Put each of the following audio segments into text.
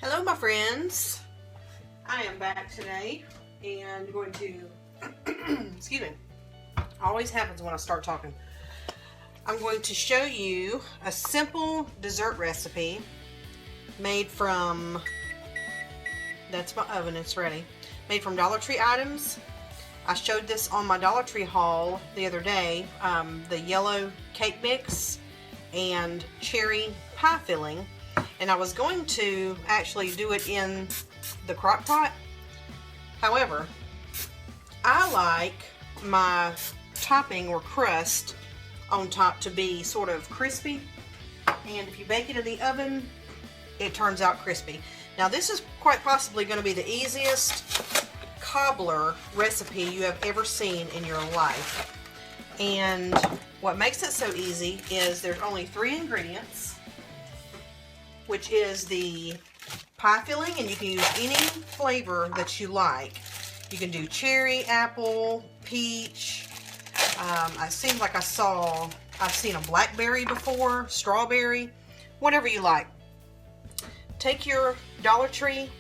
Hello my friends, I am back today and going to, excuse me, always happens when I start talking. I'm going to show you a simple dessert recipe made from, that's my oven, it's ready, made from Dollar Tree items. I showed this on my Dollar Tree haul the other day, the yellow cake mix and cherry pie filling. And I was going to actually do it in the crock pot. However, I like my topping or crust on top to be sort of crispy. And if you bake it in the oven, it turns out crispy. Now this is quite possibly going to be the easiest cobbler recipe you have ever seen in your life. And what makes it so easy is there's only 3 ingredients, which is the pie filling, and you can use any flavor that you like. You can do cherry, apple, peach. It seems like I've seen a blackberry before, strawberry, whatever you like. Take your Dollar Tree,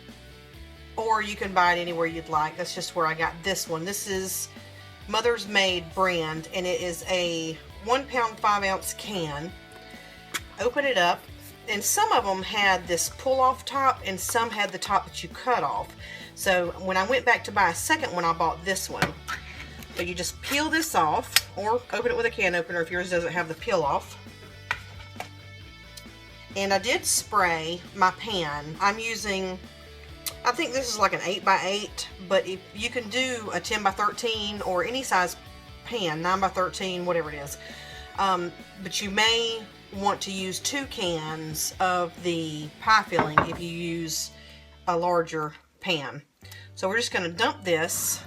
or you can buy it anywhere you'd like. That's just where I got this one. This is Mother's Made brand, and it is a 1 pound 5 ounce can. Open it up. And some of them had this pull-off top, and some had the top that you cut off. So when I went back to buy a second one, I bought this one. So you just peel this off, or open it with a can opener if yours doesn't have the peel off. And I did spray my pan. I'm using, I think this is like an 8x8, but if you can do a 10x13 or any size pan, 9x13, whatever it is. But you may want to use 2 cans of the pie filling if you use a larger pan. So we're just going to dump this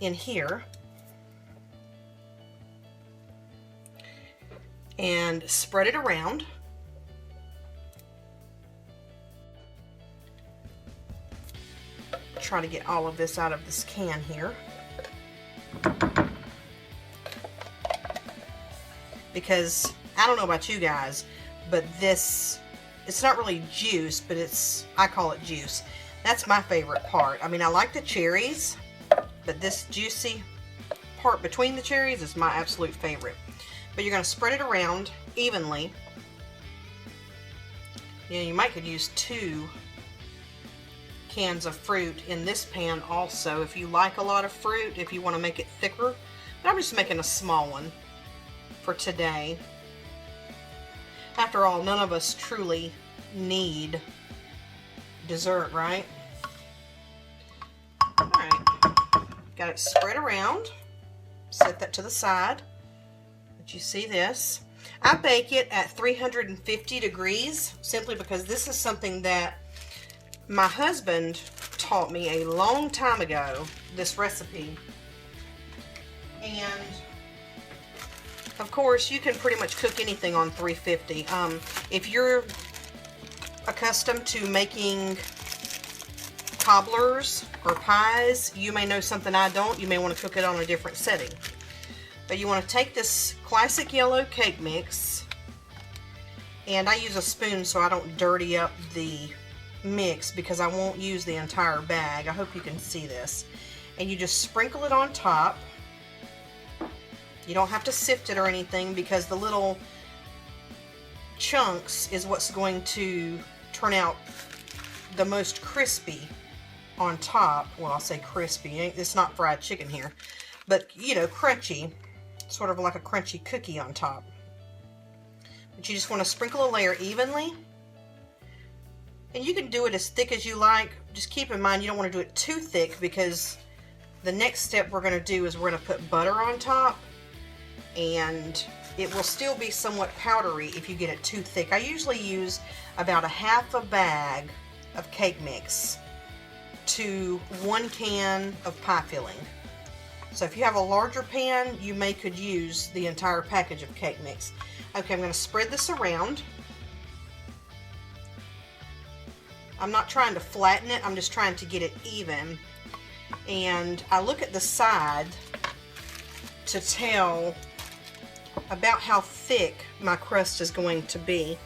in here and spread it around. Try to get all of this out of this can here, because I don't know about you guys, but this, it's not really juice, but I call it juice. That's my favorite part. I mean, I like the cherries, but this juicy part between the cherries is my absolute favorite. But you're going to spread it around evenly. You know, you might could use 2 cans of fruit in this pan also if you like a lot of fruit, if you want to make it thicker. But I'm just making a small one for today. After all, none of us truly need dessert, right? Alright, got it spread around. Set that to the side. But you see this. I bake it at 350 degrees simply because this is something that my husband taught me a long time ago, this recipe. And of course, you can pretty much cook anything on 350. If you're accustomed to making cobblers or pies, you may know something I don't. You may want to cook it on a different setting. But you want to take this classic yellow cake mix, and I use a spoon so I don't dirty up the mix because I won't use the entire bag. I hope you can see this. And you just sprinkle it on top. You don't have to sift it or anything because the little chunks is what's going to turn out the most crispy on top. Well, I'll say crispy. It's not fried chicken here. But, you know, crunchy. Sort of like a crunchy cookie on top. But you just want to sprinkle a layer evenly. And you can do it as thick as you like. Just keep in mind you don't want to do it too thick because the next step we're going to do is we're going to put butter on top. And it will still be somewhat powdery if you get it too thick. I usually use about a half a bag of cake mix to 1 can of pie filling. So if you have a larger pan, you could use the entire package of cake mix. Okay, I'm going to spread this around. I'm not trying to flatten it, I'm just trying to get it even. And I look at the side to tell about how thick my crust is going to be.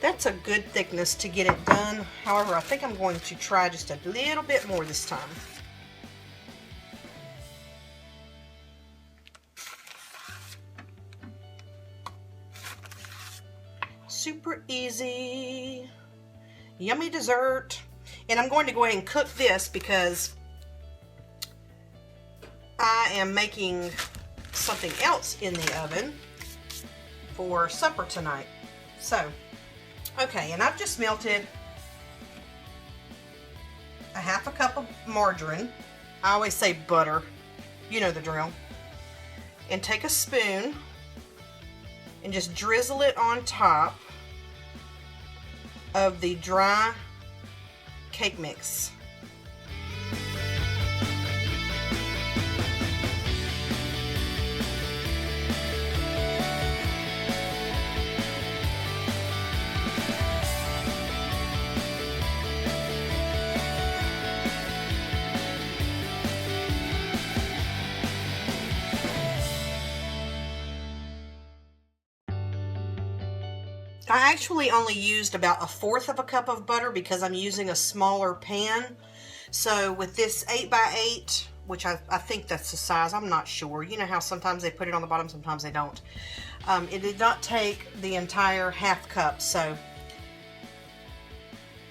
That's a good thickness to get it done. However, I think I'm going to try just a little bit more this time. Super easy, yummy dessert. And I'm going to go ahead and cook this because I am making something else in the oven for supper tonight. So, okay, and I've just melted a half a cup of margarine. I always say butter, you know the drill. And take a spoon and just drizzle it on top of the dry cake mix. I actually only used about 1/4 of a cup of butter because I'm using a smaller pan. So with this 8x8, which I think that's the size, I'm not sure. You know how sometimes they put it on the bottom, sometimes they don't. It did not take the entire half cup, so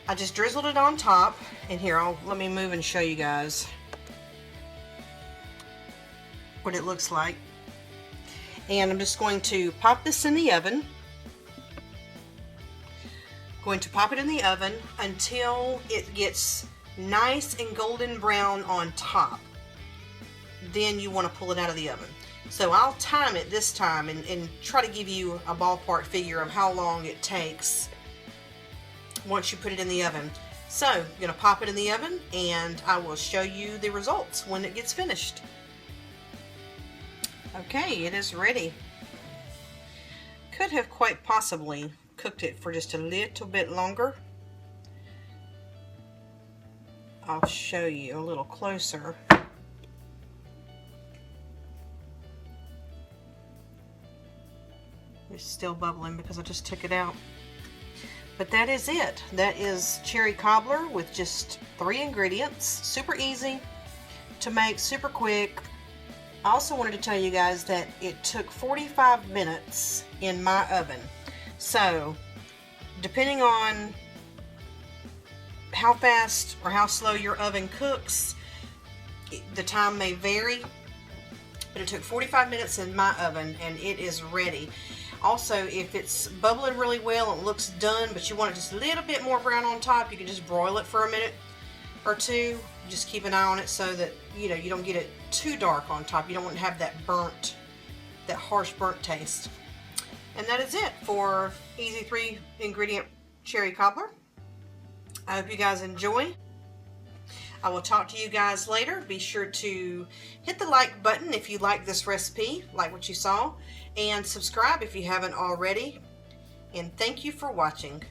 I just drizzled it on top. And here, let me move and show you guys what it looks like. And I'm just going to pop this in the oven. Going to pop it in the oven until it gets nice and golden brown on top. Then you want to pull it out of the oven. So I'll time it this time and try to give you a ballpark figure of how long it takes once you put it in the oven. So I'm going to pop it in the oven and I will show you the results when it gets finished. Okay, it is ready. Could have quite possibly cooked it for just a little bit longer. I'll show you a little closer. It's still bubbling because I just took it out. But that is it. That is cherry cobbler with just 3 ingredients. Super easy to make, super quick. I also wanted to tell you guys that it took 45 minutes in my oven. So, depending on how fast or how slow your oven cooks, the time may vary, but it took 45 minutes in my oven and it is ready. Also, if it's bubbling really well and it looks done, but you want it just a little bit more brown on top, you can just broil it for a minute or two. Just keep an eye on it so that, you know, you don't get it too dark on top. You don't want to have that burnt, that harsh burnt taste. And that is it for easy 3 ingredient cherry cobbler. I hope you guys enjoy. I will talk to you guys later. Be sure to hit the like button if you like this recipe, like what you saw, and subscribe if you haven't already. And thank you for watching.